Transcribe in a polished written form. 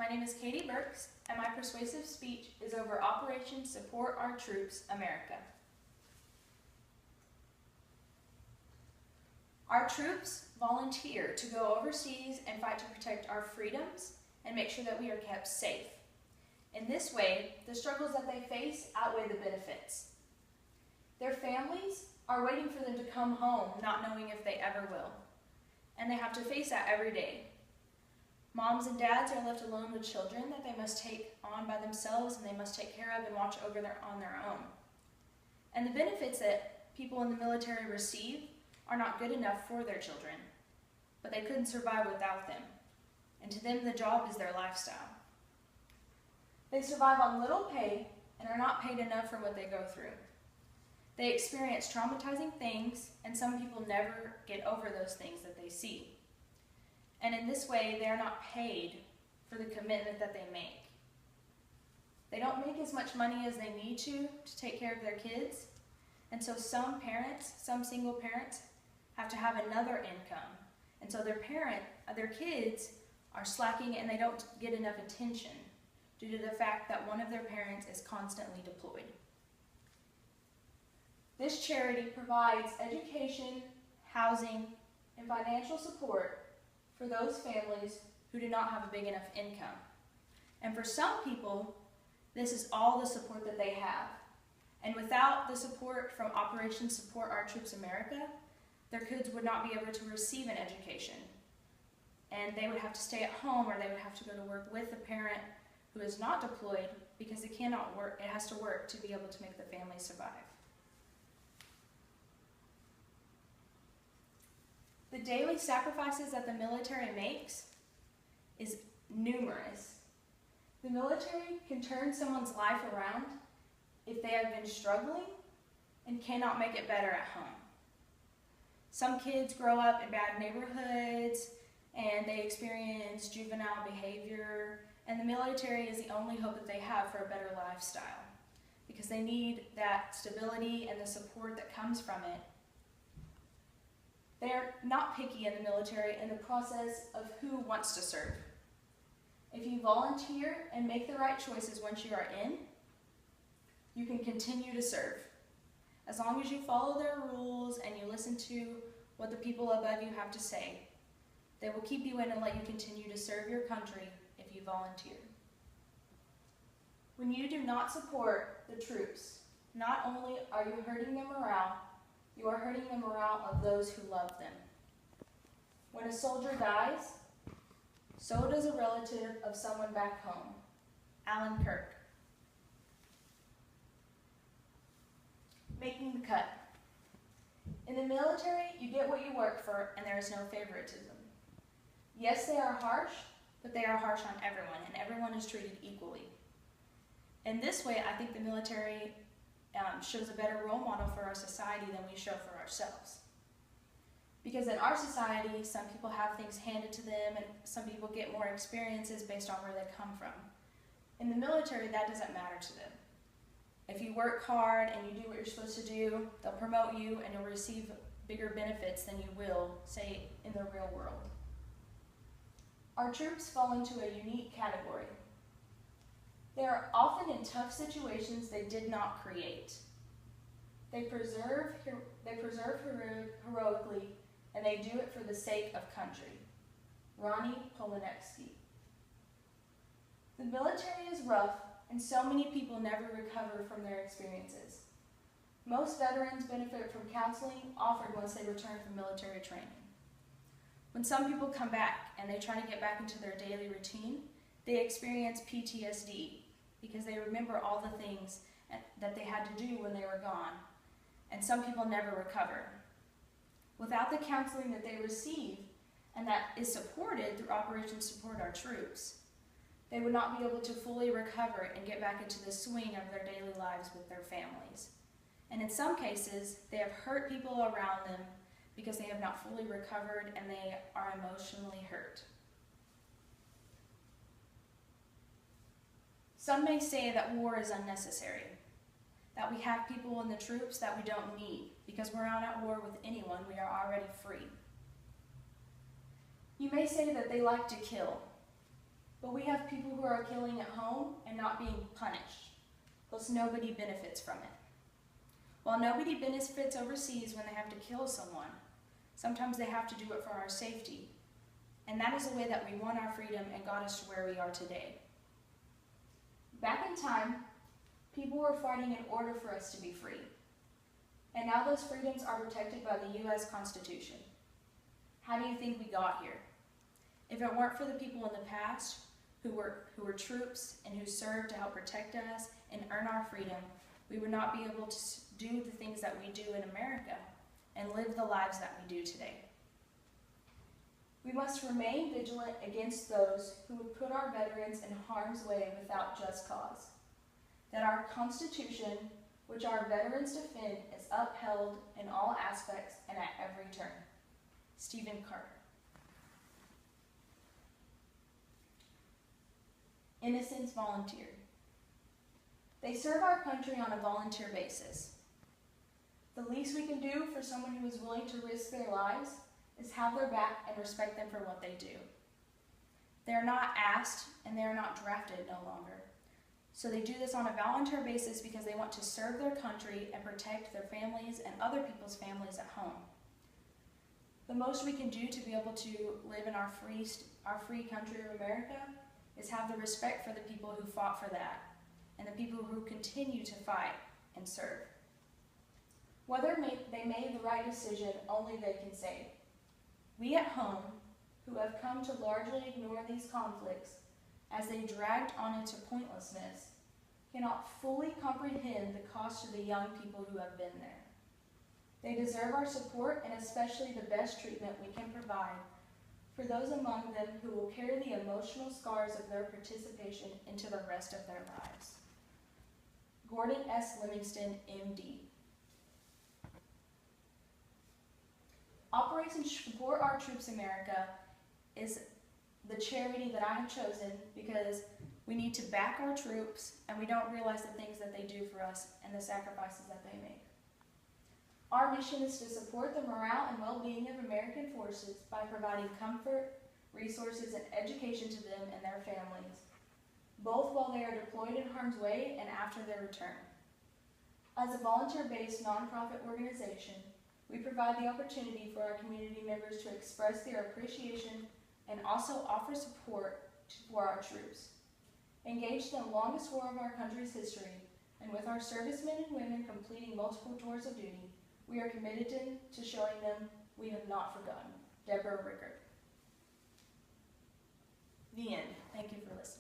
My name is Katie Burks, and my persuasive speech is over Operation Support Our Troops, America. Our troops volunteer to go overseas and fight to protect our freedoms and make sure that we are kept safe. In this way, the struggles that they face outweigh the benefits. Their families are waiting for them to come home, not knowing if they ever will. And they have to face that every day. Moms and dads are left alone with children that they must take on by themselves and they must take care of and watch over on their own. And the benefits that people in the military receive are not good enough for their children, but they couldn't survive without them. And to them, the job is their lifestyle. They survive on little pay and are not paid enough for what they go through. They experience traumatizing things, and some people never get over those things that they see. And in this way, they are not paid for the commitment that they make. They don't make as much money as they need to take care of their kids, and so some parents, some single parents, have to have another income. And so their kids are slacking and they don't get enough attention due to the fact that one of their parents is constantly deployed. This charity provides education, housing, and financial support for those families who do not have a big enough income. And for some people, this is all the support that they have. And without the support from Operation Support Our Troops America, their kids would not be able to receive an education. And they would have to stay at home, or they would have to go to work with a parent who is not deployed because it cannot work. It has to work to be able to make the family survive. The daily sacrifices that the military makes is numerous. The military can turn someone's life around if they have been struggling and cannot make it better at home. Some kids grow up in bad neighborhoods and they experience juvenile behavior, and the military is the only hope that they have for a better lifestyle because they need that stability and the support that comes from it. They are not picky in the military in the process of who wants to serve. If you volunteer and make the right choices once you are in, you can continue to serve. As long as you follow their rules and you listen to what the people above you have to say, they will keep you in and let you continue to serve your country if you volunteer. When you do not support the troops, not only are you hurting their morale, you are hurting the morale of those who love them. When a soldier dies, so does a relative of someone back home. Alan Kirk. Making the cut. In the military, you get what you work for, and there is no favoritism. Yes, they are harsh, but they are harsh on everyone, and everyone is treated equally. In this way, I think the military shows a better role model for our society than we show for ourselves. Because in our society, some people have things handed to them, and some people get more experiences based on where they come from. In the military, that doesn't matter to them. If you work hard and you do what you're supposed to do, they'll promote you and you'll receive bigger benefits than you will, say, in the real world. Our troops fall into a unique category. They are often in tough situations they did not create. They persevere heroically, and they do it for the sake of country. Ronnie Polanewski. The military is rough, and so many people never recover from their experiences. Most veterans benefit from counseling offered once they return from military training. When some people come back and they try to get back into their daily routine, they experience PTSD because they remember all the things that they had to do when they were gone, and some people never recover. Without the counseling that they receive and that is supported through Operation Support Our Troops, they would not be able to fully recover and get back into the swing of their daily lives with their families. And in some cases, they have hurt people around them because they have not fully recovered and they are emotionally hurt. Some may say that war is unnecessary, that we have people in the troops that we don't need because we're not at war with anyone, we are already free. You may say that they like to kill. But we have people who are killing at home and not being punished, plus nobody benefits from it. While nobody benefits overseas when they have to kill someone, sometimes they have to do it for our safety. And that is the way that we won our freedom and got us to where we are today. Back in time, people were fighting in order for us to be free. And now those freedoms are protected by the U.S. Constitution. How do you think we got here? If it weren't for the people in the past who were troops and who served to help protect us and earn our freedom, we would not be able to do the things that we do in America and live the lives that we do today. We must remain vigilant against those who would put our veterans in harm's way without just cause. That our Constitution, which our veterans defend, is upheld in all aspects and at every turn. Stephen Carter. Innocents volunteer. They serve our country on a volunteer basis. The least we can do for someone who is willing to risk their lives is have their back and respect them for what they do. They are not asked and they are not drafted no longer. So they do this on a volunteer basis because they want to serve their country and protect their families and other people's families at home. The most we can do to be able to live in our free country of America is have the respect for the people who fought for that and the people who continue to fight and serve. Whether they made the right decision, only they can say. We at home, who have come to largely ignore these conflicts as they dragged on into pointlessness, cannot fully comprehend the cost to the young people who have been there. They deserve our support and especially the best treatment we can provide for those among them who will carry the emotional scars of their participation into the rest of their lives. Gordon S. Livingston, M.D. Operation Support Our Troops America is the charity that I have chosen because we need to back our troops and we don't realize the things that they do for us and the sacrifices that they make. Our mission is to support the morale and well-being of American forces by providing comfort, resources, and education to them and their families, both while they are deployed in harm's way and after their return. As a volunteer-based nonprofit organization, we provide the opportunity for our community members to express their appreciation and also offer support for our troops. Engaged in the longest war of our country's history, and with our servicemen and women completing multiple tours of duty, we are committed to showing them we have not forgotten. Deborah Rickard. The end. Thank you for listening.